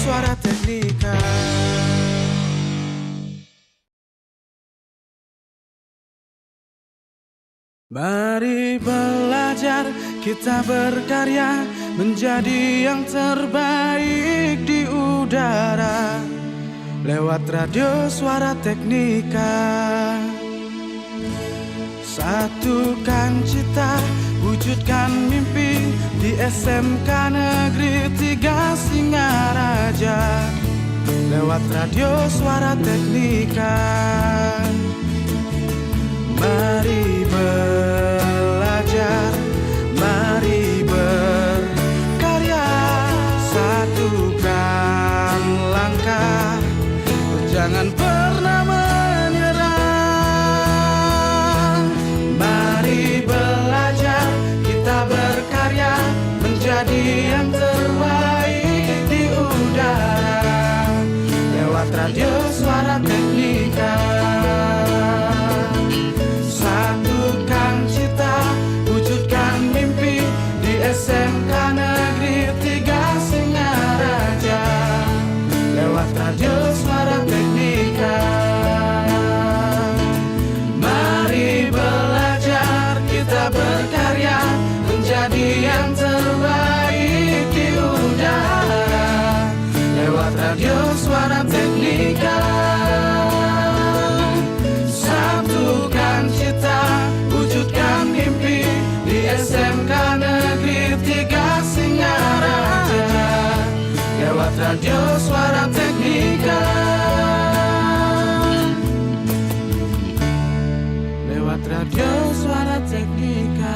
Suara Teknika. Mari belajar, kita berkarya, menjadi yang terbaik di udara. Lewat radio Suara Teknika. Satukan cita, wujudkan mimpi di SMK Negeri 3 Singaraja. Lewat radio Suara Teknika. Mari belajar, mari berkarya, satukan langkah, jangan pernah menyerah. Mari belajar, kita berkarya, menjadi yang terbaik di udara. Lewat radio Suara Teknika. Satukan cita, wujudkan mimpi di SMK Negeri 3 Singaraja. Lewat radio Suara Teknika. Mari belajar, kita berkarya, menjadi yang terbaik di udara. Lewat radio Suara Teknika. Satukan cita, wujudkan mimpi di SMK Negeri 3 Singaraja. Lewat radio Suara Teknika. Lewat radio Suara Teknika.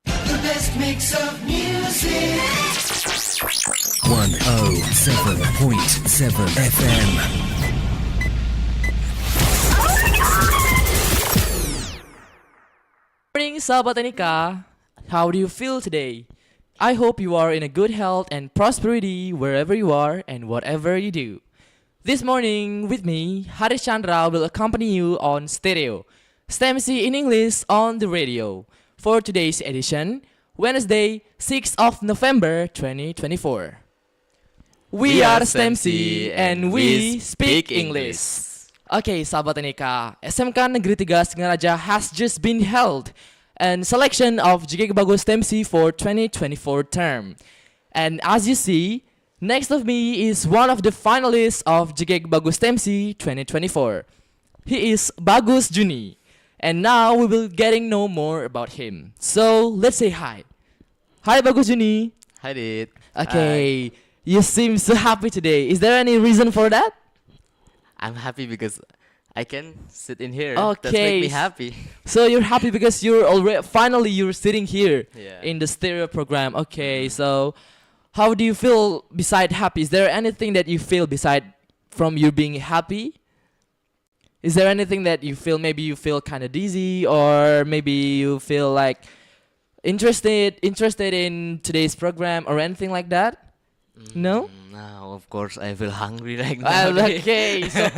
The best mix of music. 107.7 FM. Morning, sahabat Teknika. How do you feel today? I hope you are in a good health and prosperity wherever you are and whatever you do. This morning, with me, Harischandra will accompany you on stereo, Stemsi in English on the radio, for today's edition, Wednesday, 6th of November 2024. We are Stemsi and we speak English. Okay, sahabat Teknika, SMK Negeri 3 Singaraja has just been held and selection of JG Bagus Stemsi for 2024 term. And as you see, next of me is one of the finalists of JG Bagus Stemsi 2024. He is Bagus Juni. And now we will getting know more about him. So let's say hi. Hi Bagus Juni. Hi Dit. Okay, you seem so happy today. Is there any reason for that? I'm happy because I can sit in here. Okay. That makes me happy. So you're happy because you're already finally you're sitting here Yeah. in the stereo program. Okay, so how do you feel beside happy? Is there anything that you feel beside from you being happy? Is there anything that you feel, maybe you feel kind of dizzy, or maybe you feel like interested in today's program or anything like that? No? No, of course I feel hungry right now. Okay, so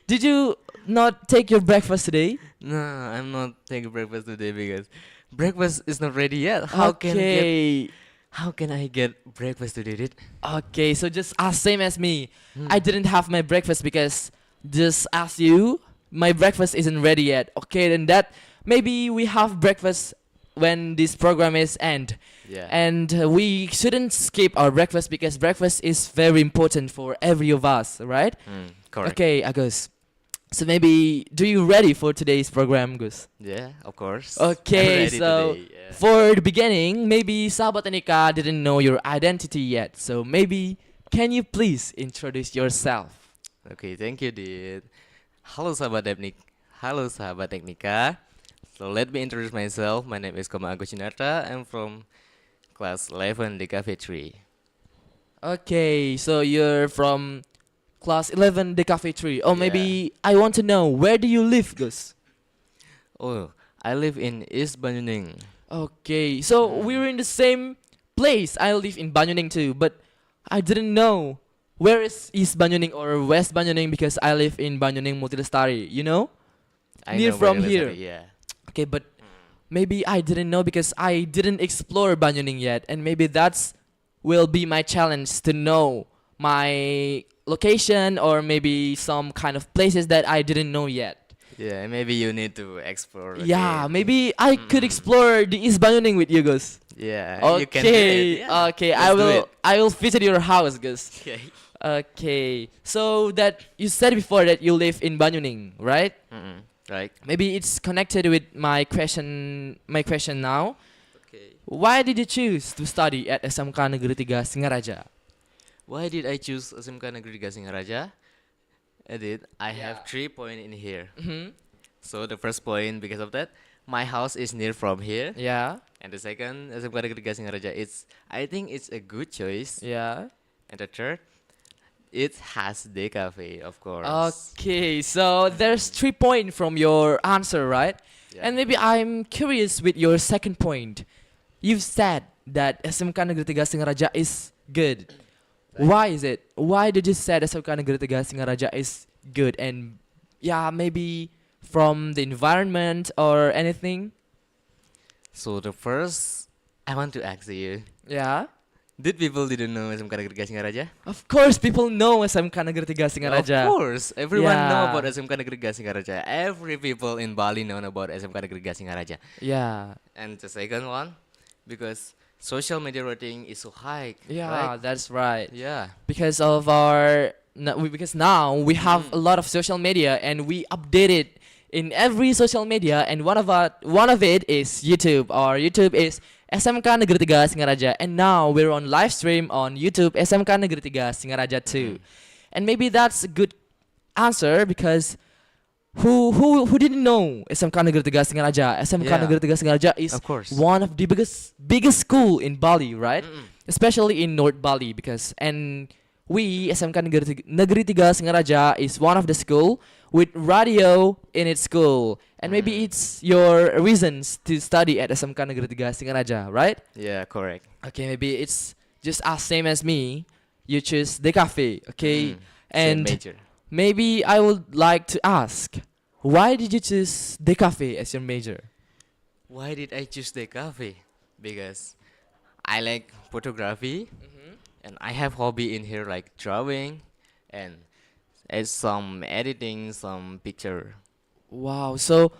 did you not take your breakfast today? No, I'm not taking breakfast today because breakfast is not ready yet. How can I get breakfast today, Dit? Okay, so just same as me. I didn't have my breakfast because just as you, my breakfast isn't ready yet. Okay, then that maybe we have breakfast when this program is end. Yeah. And we shouldn't skip our breakfast because breakfast is very important for every of us, right? Correct. Okay, Agus. So maybe, do you ready for today's program, Gus? Yeah, of course. Okay, I'm ready so today, yeah. for the beginning, maybe Sahabat Teknika didn't know your identity yet. So maybe, can you please introduce yourself? Okay, thank you, Dit. Halo sahabat Teknika. So let me introduce myself. My name is Agus Juniartha. I'm from class 11 DKV 3. Okay, so you're from class 11 DKV 3. Oh, Yeah. maybe I want to know, where do you live, Gus? Oh, I live in East Banyuning. Okay, so we're in the same place. I live in Banyuning too, but I didn't know where is East Banyuning or West Banyuning because I live in Banyuning Multilestari, you know? I Near know from Banyuning here. Lestari, yeah. Okay, but maybe I didn't know because I didn't explore Banyuning yet, and maybe that's will be my challenge to know my location or maybe some kind of places that I didn't know yet. Yeah, maybe you need to explore. Yeah, again. maybe I could explore the East Banyuning with you, Gus. Yeah, you can do it. Okay, Yeah. okay, Let's do it. I will visit your house, Gus. Okay. Okay, so that you said before that you live in Banyuning, right? Right. Maybe it's connected with my question. My question now. Okay. Why did you choose to study at SMK Negeri 3 Singaraja? Why did I choose SMK Negeri 3 Singaraja? I have 3 points in here. Mm-hmm. So the first point, because of that, my house is near from here. Yeah, And the second, SMK Negeri 3 Singaraja, I think it's a good choice. yeah. And the third, it has day cafe, of course. Okay, so there's 3 points from your answer, right? Yeah. And maybe I'm curious with your second point. You've said that SMK Negeri 3 Singaraja is good. Why is it? Why did you say SMK Negeri 3 Singaraja is good? And yeah, maybe from the environment or anything? So the first, I want to ask you, Yeah. did people didn't know SMK Negeri 3 Singaraja? Of course, people know SMK Negeri 3 Singaraja. Of course, everyone know Yeah. about SMK Negeri 3 Singaraja. Every people in Bali know about SMK Negeri 3 Singaraja. Yeah. And the second one, because social media rating is so high. Yeah, Right? that's right. Yeah. Because of because now we have a lot of social media and we update it in every social media, and one of it is YouTube. Or YouTube is SMK Negeri 3 Singaraja, and now we're on live stream on YouTube SMK Negeri 3 Singaraja too. And maybe that's a good answer because who didn't know SMK Negeri 3 Singaraja? SMK Yeah. Negeri 3 Singaraja is Of course. one of the biggest school in Bali, right? Especially in North Bali, because we SMK Negeri 3 Singaraja is one of the school with radio in its school, and maybe it's your reasons to study at SMK Negeri 3 Singaraja, right? Yeah, correct. Okay, maybe it's just as same as me. You choose the cafe, okay? Same And major. maybe I would like to ask, why did you choose the cafe as your major? Why did I choose the cafe? Because I like photography, and I have hobby in here like drawing, and some editing, some picture. Wow, so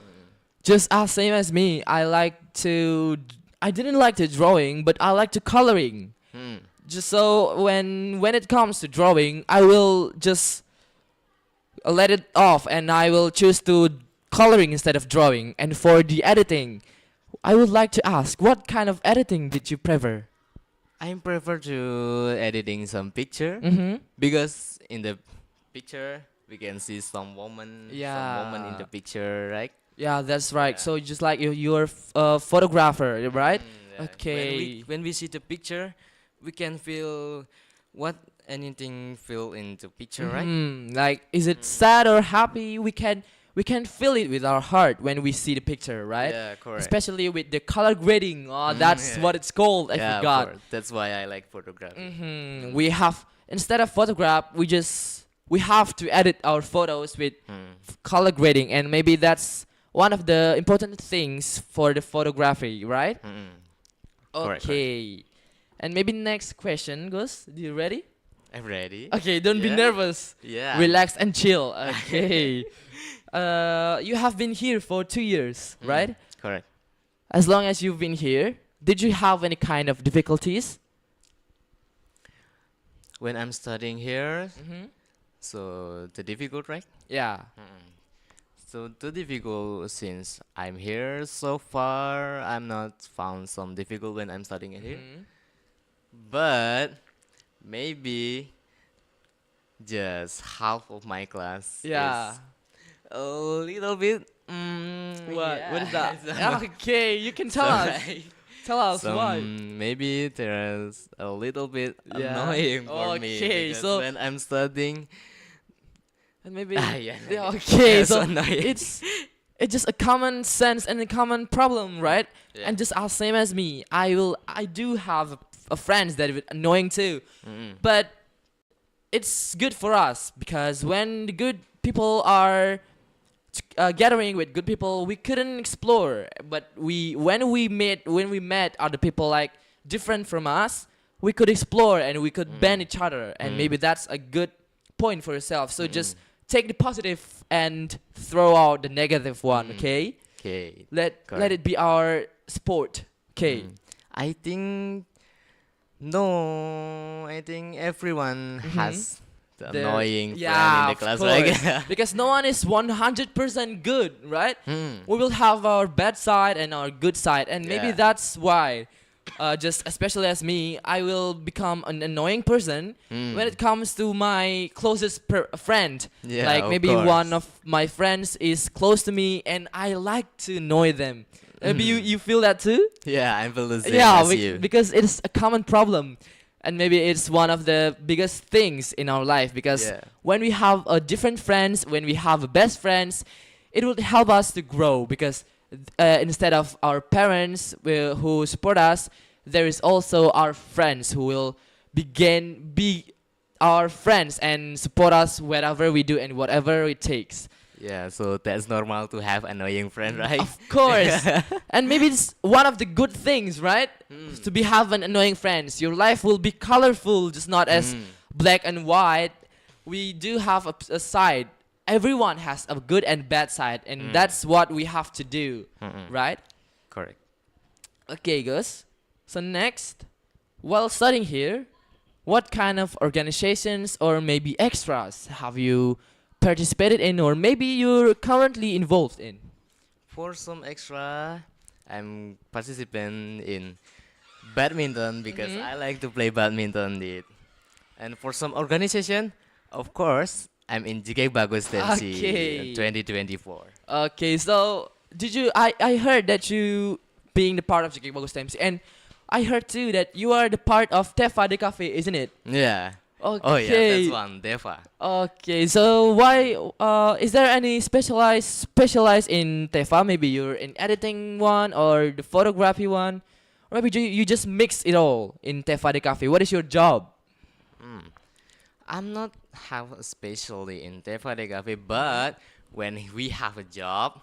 just as same as me, I didn't like to drawing, but I like to coloring. Just so when it comes to drawing, I will just let it off and I will choose to coloring instead of drawing. And for the editing, I would like to ask, what kind of editing did you prefer? I prefer to editing some picture Mm-hmm. because in the picture we can see some woman in Yeah. the picture, right? Yeah, that's right. Yeah. So just like you're a photographer, right? Yeah. Okay. When we see the picture, we can feel what anything feel in the picture, right? Like, is it sad or happy? We can feel it with our heart when we see the picture, right? Yeah, correct. Especially with the color grading. Oh, that's yeah. what it's called. I Yeah, of forgot. course. That's why I like photography. We have, instead of photograph, we have to edit our photos with color grading, and maybe that's one of the important things for the photography, right? Correct, Okay. And maybe next question goes. Do you ready? I'm ready. Okay, don't be Yeah. nervous. Yeah. Relax and chill. Okay. You have been here for 2 years, right? Correct. As long as you've been here, did you have any kind of difficulties? When I'm studying here, so the difficult, right? Yeah. So the difficult since I'm here so far, I'm not found some difficult when I'm studying in here. But maybe just half of my class Yeah. is a little bit. What is that? So- Okay, you can tell us. Sorry. Tell us Some- why. Maybe there's a little bit Yeah. annoying for me. Okay, Because so- when I'm studying, And maybe. yeah. Okay, That's so annoying. it's just a common sense and a common problem, right? Yeah. And just as same as me, I do have a friends that are annoying too. But it's good for us because when the good people are gathering with good people, we couldn't explore. But when we met other people like different from us, we could explore and we could bend each other, and maybe that's a good point for yourself. So just take the positive and throw out the negative one. Okay, Okay. let it be our sport. Okay. I think no. I think everyone has the The- annoying friend yeah, in the of class, course. right? Because no one is 100% good, right? We will have our bad side and our good side, and maybe Yeah. that's why, just especially as me, I will become an annoying person when it comes to my closest friend. Yeah, Like of maybe course. one of my friends is close to me, and I like to annoy them. Maybe you feel that too? Yeah, I feel the same Yeah, as you. because it's a common problem, and maybe it's one of the biggest things in our life. Because Yeah. when we have different friends, when we have best friends, it will help us to grow. Because instead of our parents who support us, there is also our friends who will be our friends and support us wherever we do and whatever it takes. Yeah, so that's normal to have annoying friend, right? Of course. And maybe it's one of the good things, right? To be having annoying friends. Your life will be colorful, just not as black and white. We do have a side. Everyone has a good and bad side, and that's what we have to do, right? Correct. Okay, Gus. So next, while studying here, what kind of organizations or maybe extras have you participated in, or maybe you're currently involved in? For some extra, I'm participant in badminton because I like to play badminton. Indeed. And for some organization, of course, I'm in JK Bagus Stemsi Okay. 2024. Okay, so did you? I heard that you being the part of JK Bagus Stemsi, and I heard too that you are the part of Tefa de Cafe, isn't it? Yeah. Okay. Oh yeah, that's one. Defa. Okay, so why? Is there any specialized in Tefa? Maybe you're in editing one or the photography one, or maybe you just mix it all in Tefa de Cafe. What is your job? I'm not have a specialty in Defa de Cafe, but when we have a job,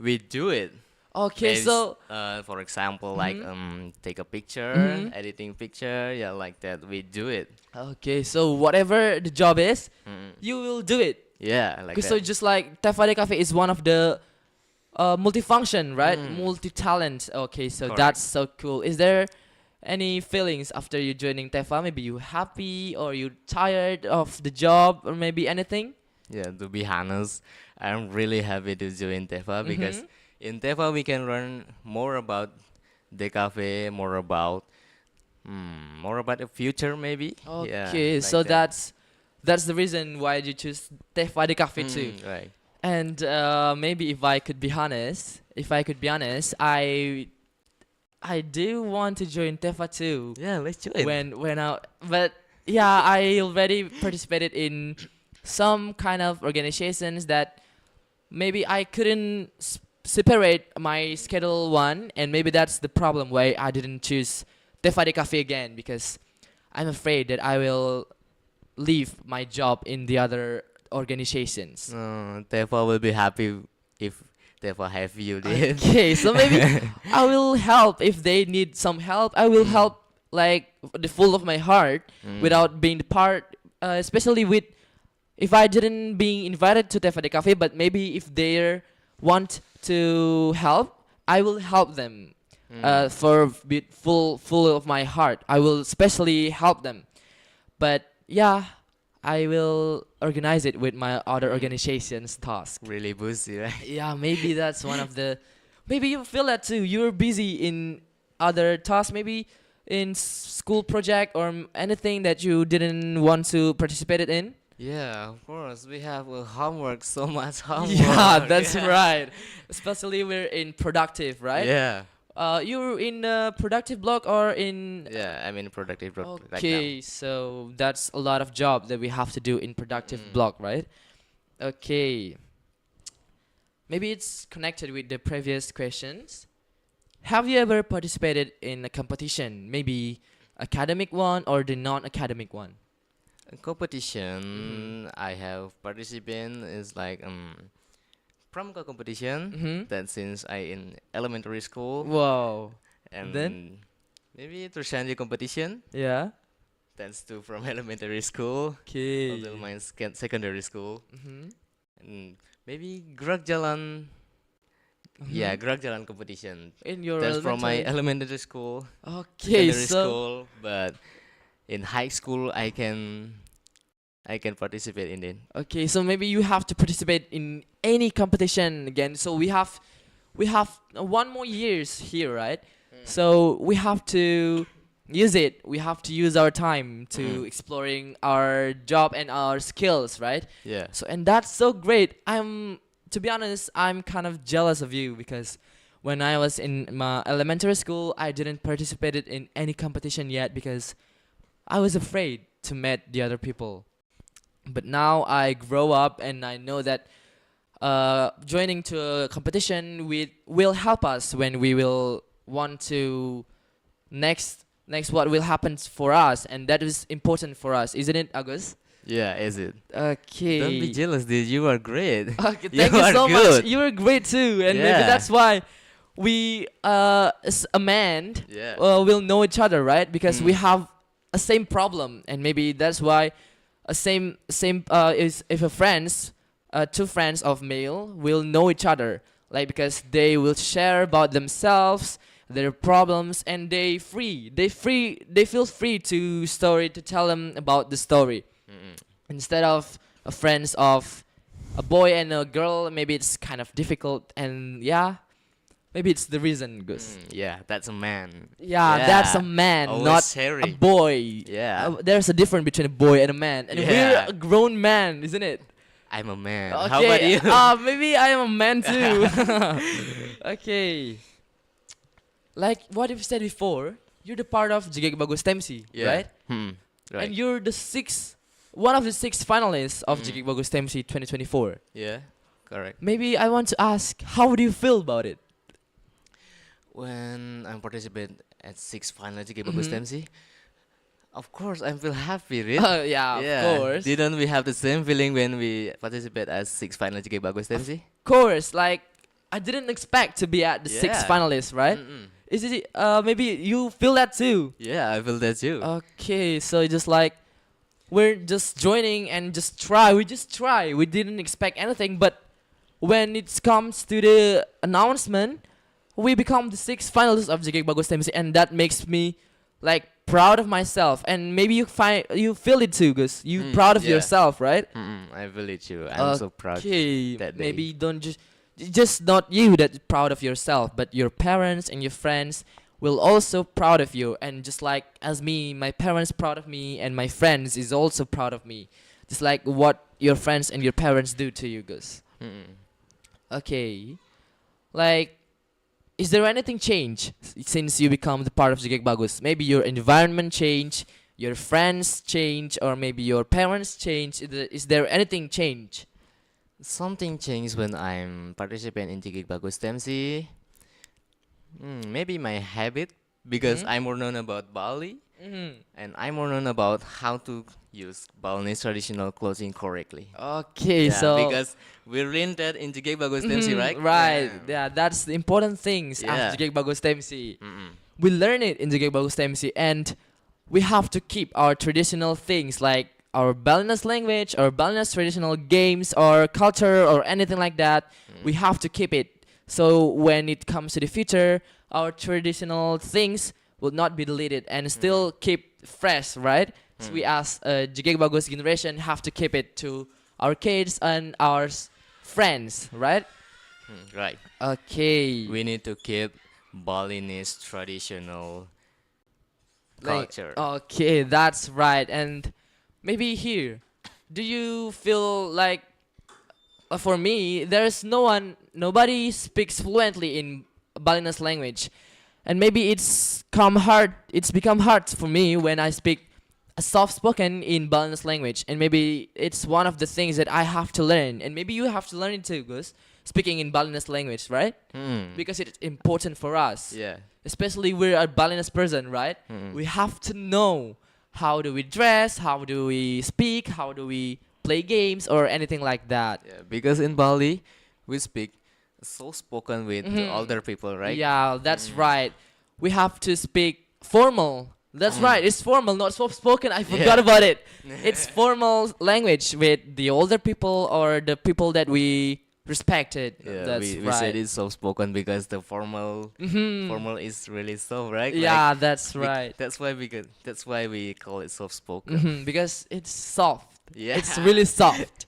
we do it. Okay, Maybe so for example, like take a picture, editing picture, yeah, like that. We do it. okay, so whatever the job is, you will do it. Yeah, like So that. just like Tefa de Cafe is one of the multifunction, right? Multi-talent. Okay, so Correct. that's so cool. Is there any feelings after you joining Tefa? Maybe you happy or you tired of the job or maybe anything? Yeah, to be honest, I'm really happy to join Tefa because in Tefa we can learn more about the cafe, more about the future maybe. Okay, yeah, so like that. that's the reason why you choose Tefa de Cafe too. Right. And maybe if I could be honest, I do want to join Tefa too. Yeah, let's join. But yeah, I already participated in some kind of organizations that maybe I couldn't separate my schedule one, and maybe that's the problem why I didn't choose Tefa de Cafe again, because I'm afraid that I will leave my job in the other organizations. Tefa will be happy if Tefa have you there. Okay, so maybe I will help if they need some help. I will help like the full of my heart without being the part, especially with if I didn't being invited to Tefa de Cafe, but maybe if they want to help, I will help them for full of my heart. I will especially help them. But yeah, I will organize it with my other organization's task. Really busy, right? Yeah, maybe that's one of the. Maybe you feel that too. You're busy in other tasks, maybe in school project or anything that you didn't want to participate in. Yeah, of course. We have homework, so much homework. Yeah, that's right. Especially we're in productive, right? Yeah. You're in a productive block or in. Yeah, I'm in productive work right Okay, so that's a lot of job that we have to do in productive block, right? Okay. Maybe it's connected with the previous questions. Have you ever participated in a competition, maybe academic one or the non-academic one? now. Competition I have participated is like pramuka competition. Mhm. That since I in elementary school, Wow. and Then? maybe Trushanji competition. Yeah. That's too from elementary school Okay. until my secondary school. Mhm. And maybe gerak jalan. Yeah, gerak jalan competition. In your That's from my elementary. elementary school, Okay, secondary so school, but in high school I can participate in it. okay, so maybe you have to participate in any competition again. So we have 1 more years here, right? So we have to use it. We have to use our time to exploring our job and our skills, right? Yeah. So and that's so great. To be honest, I'm kind of jealous of you because when I was in my elementary school, I didn't participate in any competition yet because I was afraid to meet the other people. But now I grow up and I know that joining to a competition will help us when we will want to next what will happen for us, and that is important for us, isn't it, Agus? Yeah, is it? Okay. Don't be jealous, dude. You are great. Okay, You thank you are so good. much. You were great too, and maybe Yeah. that's why we, as a man, Yeah. will know each other, right? Because we have a same problem, and maybe that's why a same is if a friends, two friends of male will know each other, like because they will share about themselves, their problems, and they feel free to tell them about the story. Instead of friends of a boy and a girl, maybe it's kind of difficult, and yeah, maybe it's the reason, Gus. Yeah, that's a man. Yeah, that's a man, Always not a sharing. boy. Yeah. There's a difference between a boy and a man, and we're Yeah. a grown man, isn't it? I'm a man. Okay. How about you? Maybe I am a man too. Okay. Like what you've said before, you're the part of Jigek Bagus Stemsi, Yeah. right? Right. And you're one of the 6 finalists of Jigek Bagus Stemsi 2024. Yeah, correct. Maybe I want to ask, how do you feel about it? When I participate at 6 final Jigek Bagus Stemsi, of course I feel happy, right? Yeah, Yeah. of course. Didn't we have the same feeling when we participate at 6 final Jigek Bagus Stemsi? Of course, like I didn't expect to be at the 6 Yeah. finalists, right? Is it maybe you feel that too? Yeah, I feel that too. Okay, so just like we're just joining and just try. We just try. We didn't expect anything, but when it comes to the announcement, we become the 6 finalists of Jigek Bagus Stemsi, and that makes me like proud of myself. And maybe you feel it too, Gus. You proud of yeah. yourself, right? I feel it too. I'm so proud. Okay, that day. maybe don't just not you that proud of yourself, but your parents and your friends will also proud of you. And just like as me, my parents proud of me, and my friends is also proud of me. Just like what your friends and your parents do to you, Gus. Okay, like, is there anything change since you become the part of Jigek Bagus? Maybe your environment change, your friends change, or maybe your parents change. Is there anything change? Something changed when I'm participating in Jigek Bagus Stemsi. Maybe my habit, because I'm more known about Bali, and I'm more known about how to use Balinese traditional clothing correctly. Okay, Yeah, so because we learned that in Jigek Bagus Stemsi, right? Right. Yeah, that's the important things Yeah. after Jigek Bagus Stemsi. We learn it in Jigek Bagus Stemsi, and we have to keep our traditional things like our Balinese language, or Balinese traditional games, or culture, or anything like that. We have to keep it. So when it comes to the future, our traditional things will not be deleted and still keep fresh, right? So we as a Jigek Bagus generation have to keep it to our kids and our friends, right? Right. Okay. We need to keep Balinese traditional Like, culture. okay, that's right. And maybe here, do you feel like, for me, there's nobody speaks fluently in Balinese language, and maybe it's become hard for me when I speak a soft spoken in Balinese language, and maybe it's one of the things that I have to learn, and maybe you have to learn it too, Gus, speaking in Balinese language, right? Because it's important for us. Yeah. Especially we're a Balinese person, right? We have to know how do we dress, how do we speak, how do we play games, or anything like that. Yeah, because in Bali, we speak so spoken with the older people, right? Yeah, that's right. We have to speak formal. That's right. It's formal, not soft spoken. I forgot Yeah. about it. It's formal language with the older people or the people that we respected. Yeah, That's we right. said it's soft spoken because the formal Mhm. formal is really soft, right? Yeah, that's we- right. that's why we call it soft spoken. Because it's soft. Yeah. It's really soft.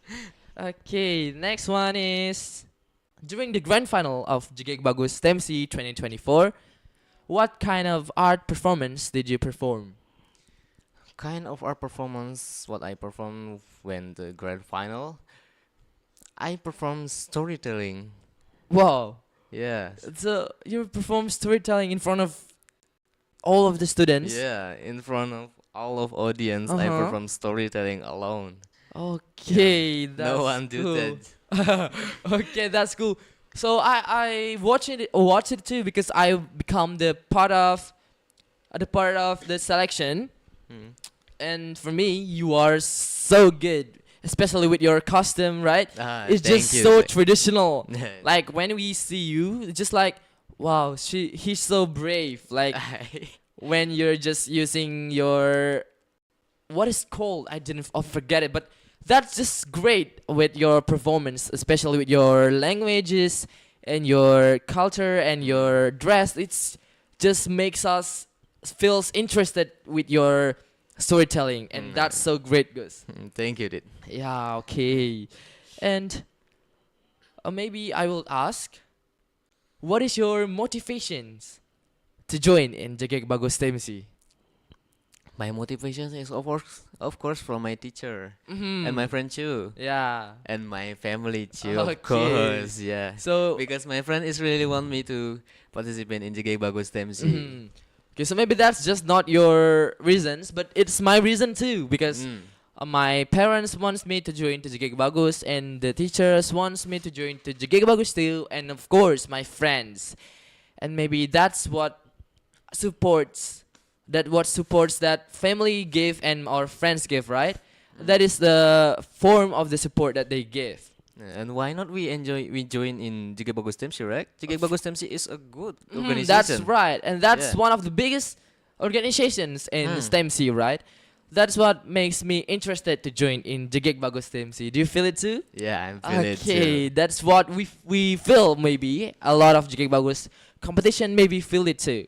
Okay, next one is during the grand final of Jigig Bagus Stemsi 2024. What kind of art performance did you perform? Kind of our performance, what I performed when the grand final, I performed storytelling. Wow. Yeah. So you perform storytelling in front of all of the students? Yeah, in front of all of audience, I Uh-huh. performed storytelling alone. Okay, that's No one do cool. that. Okay, that's cool. So I watched it too because I become the part of the selection, Mm. and for me you are so good, especially with your costume, right? It's Thank just you. so traditional. Like, Like when we see you, it's just like wow, he's so brave. Like when you're just using your what is called, I didn't forget it, but that's just great with your performance, especially with your languages and your culture and your dress. It's just makes us feels interested with your storytelling, and that's so great, Gus. Thank you, Dit. Yeah, okay. And maybe I will ask, what is your motivations to join in Jagek Bagus Stemsi? My motivation is of course from my teacher and my friend too, Yeah. and my family too, Okay. of course. Yeah. So Because my friend is really want me to participate in Jigay Bagus Stemsi. okay, so maybe that's just not your reasons, but it's my reason too because my parents wants me to join to Jigig Bagus, and the teachers wants me to join to Jigig Bagus too, and of course my friends, and maybe that's what supports that family give and our friends give, right? That is the form of the support that they give. And why not we join in Jigay Bagus Stemsi, right? Jigay Bagus Stemsi is a good organization. That's right, and that's Yeah. one of the biggest organizations in Stemsi, right? That's what makes me interested to join in Jigig Bagus Stemsi. Do you feel it too? Yeah, I'm feeling it Okay, too. that's what we feel. Maybe a lot of Jigig Bagus competition maybe feel it too.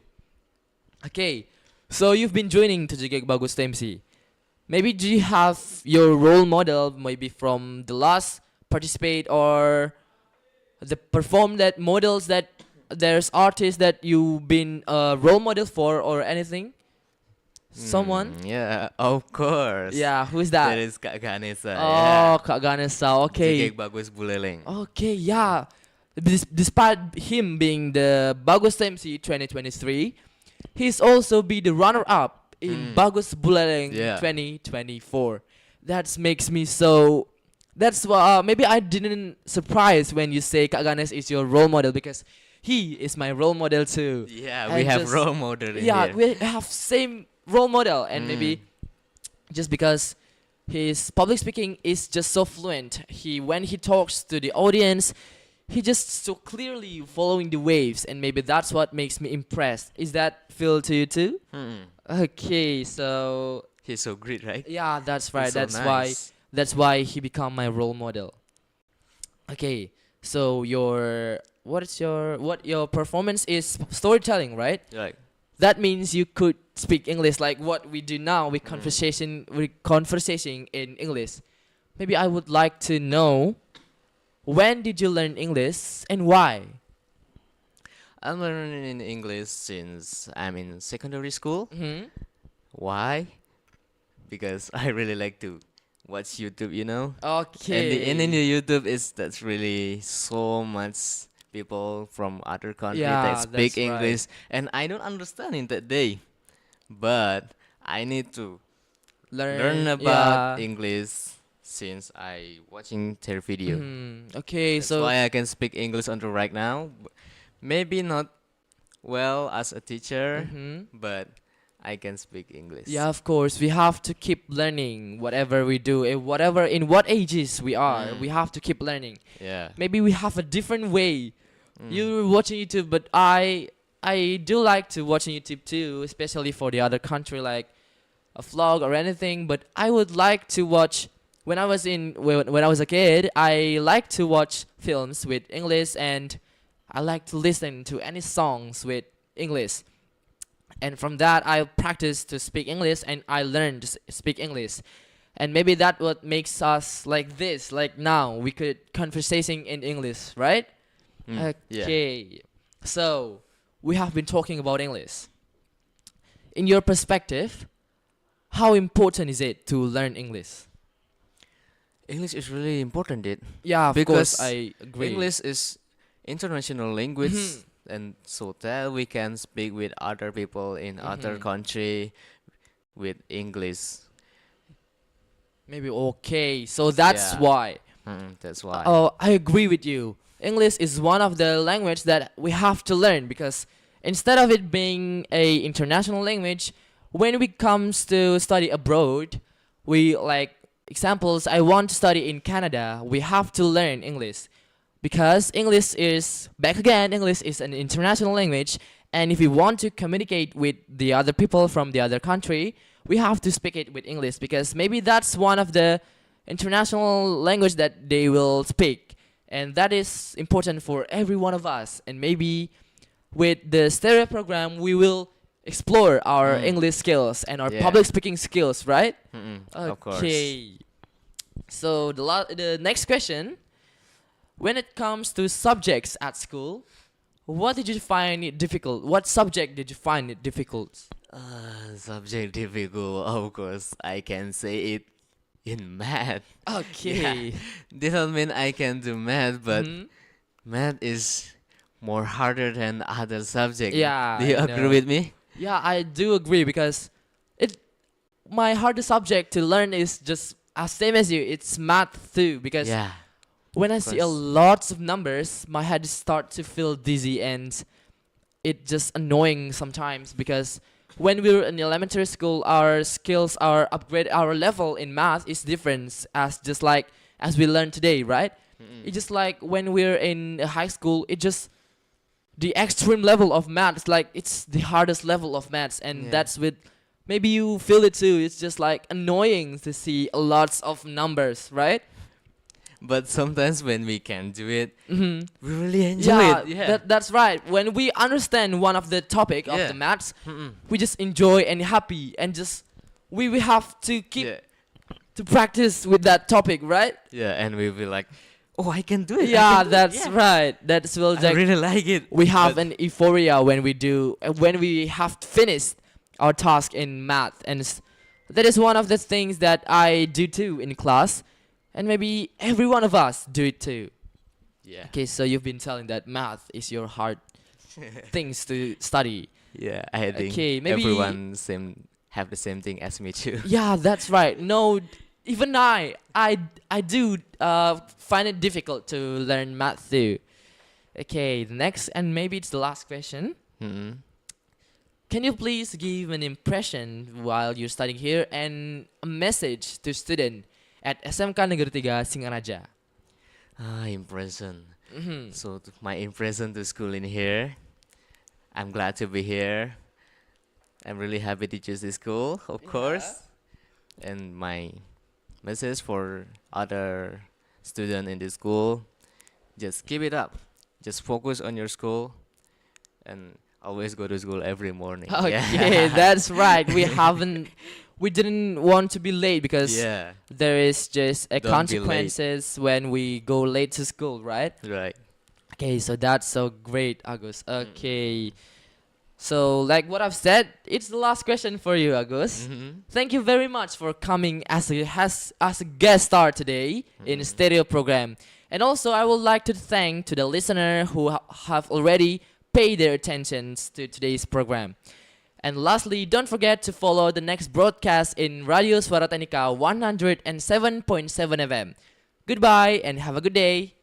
Okay, so you've been joining to Jigig Bagus Stemsi. Maybe do you have your role model maybe from the last participate or the perform that models that there's artists that you've been a role model for or anything? Someone? Yeah, of course. Yeah, who is That that? is Kak Ganesa. Oh, Kak Ganesa. Okay. Jigay Bagus Buleleng. Okay, yeah. Despite him being the Bagus MC 2023, he's also be the runner-up in Bagus Buleleng Yeah. 2024. That makes me so. That's why maybe I didn't surprise when you say Kak Ganes is your role model because he is my role model too. Yeah, And we have just- role model in Yeah, here. we have same role model, and maybe just because his public speaking is just so fluent, when he talks to the audience, he just so clearly following the waves, and maybe that's what makes me impressed. Is that feel to you too? Okay, so He's so great, right? yeah, that's right. He's so That's nice. why he become my role model. Okay, so what your performance is storytelling, right? Like, That means you could speak English like what we do now with conversation in English. Maybe I would like to know, when did you learn English and why? I'm learning English since I'm in secondary school. Why? Because I really like to watch YouTube, you know? Okay. And in the YouTube that's really so much people from other countries Yeah, that speak that's right. English, and I don't understand in that day, but I need to learn about English since I watching their video. Okay, That's so why I can speak English until right now. Maybe not well as a teacher, but I can speak English. Yeah, of course. We have to keep learning whatever we do, whatever in what ages we are. We have to keep learning. Yeah. Maybe we have a different way. You're watching YouTube, but I do like to watch on YouTube too, especially for the other country, like a vlog or anything. But I would like to watch when I was a kid. I like to watch films with English, and I like to listen to any songs with English. And from that, I practice to speak English, and I learned to speak English. And maybe that what makes us like this, like now we could conversing in English, right? Yeah. Okay. So we have been talking about English. In your perspective, how important is it to learn English? English is really important, Yeah, of because course, I agree. English is international language, and so that we can speak with other people in other country with English. Maybe okay. So that's Yeah. why. That's why. Oh, I agree with you. English is one of the language that we have to learn, because instead of it being a international language, when it comes to study abroad, we like examples. I want to study in Canada. We have to learn English, because English is English is an international language, and if we want to communicate with the other people from the other country, we have to speak it with English, because maybe that's one of the international language that they will speak, and that is important for every one of us. And maybe with the stereo program, we will explore our English skills and our Yeah. public speaking skills, right? Of course. Okay. So the next question: when it comes to subjects at school, what did you find it difficult? What subject did you find it difficult? Subject difficult, of course. I can say it in math. Okay. This doesn't mean I can do math, but math is more harder than other subjects. Yeah, Do you I agree know. with me? Yeah, I do agree, because my hardest subject to learn is just as same as you. It's math too, because Yeah. when I see a course. lots of numbers, my head start to feel dizzy, and it just annoying sometimes, because when we were in elementary school, our skills, our level in math is different as we learn today, right? It's just like when we're in high school, it just the extreme level of math. It's like it's the hardest level of maths, and Yeah. that's with maybe you feel it too. It's just like annoying to see lots of numbers, right? But sometimes when we can do it, Mm-hmm. we really enjoy it. Yeah. That's right. When we understand one of the topic of Yeah. the maths, we just enjoy and happy, and just we have to keep Yeah. to practice with that topic, right? Yeah, and we'll be like, oh, I can do it. I Yeah, can do it. that's Yeah. right. That's well, I really like it. we have But- an euphoria when we have finished our task in math, and that is one of the things that I do too in class, and maybe every one of us do it too. Yeah. Okay, so you've been telling that math is your hard things to study. Yeah, I think Okay, maybe- everyone have the same thing as me too. Yeah, that's right. No, even I do find it difficult to learn math too. Okay, the next, and maybe it's the last question. Can you please give an impression while you're studying here and a message to student at SMK Negeri 3 Singaraja? Impression. Mm-hmm. So my impression to school in here, I'm glad to be here. I'm really happy to choose this school, of course. And my message for other students in this school, just keep it up. Just focus on your school and always go to school every morning. Okay, that's right. We didn't want to be late, because Yeah, there is just a Don't be late. consequences when we go late to school, right? right. Okay, so that's so great, Agus. Okay. So, like what I've said, it's the last question for you, Agus. Thank you very much for coming as a guest star today in stereo program. And also, I would like to thank to the listener who have already paid their attention to today's program. And lastly, don't forget to follow the next broadcast in Radio Suara Teknika 107.7 FM. Goodbye and have a good day.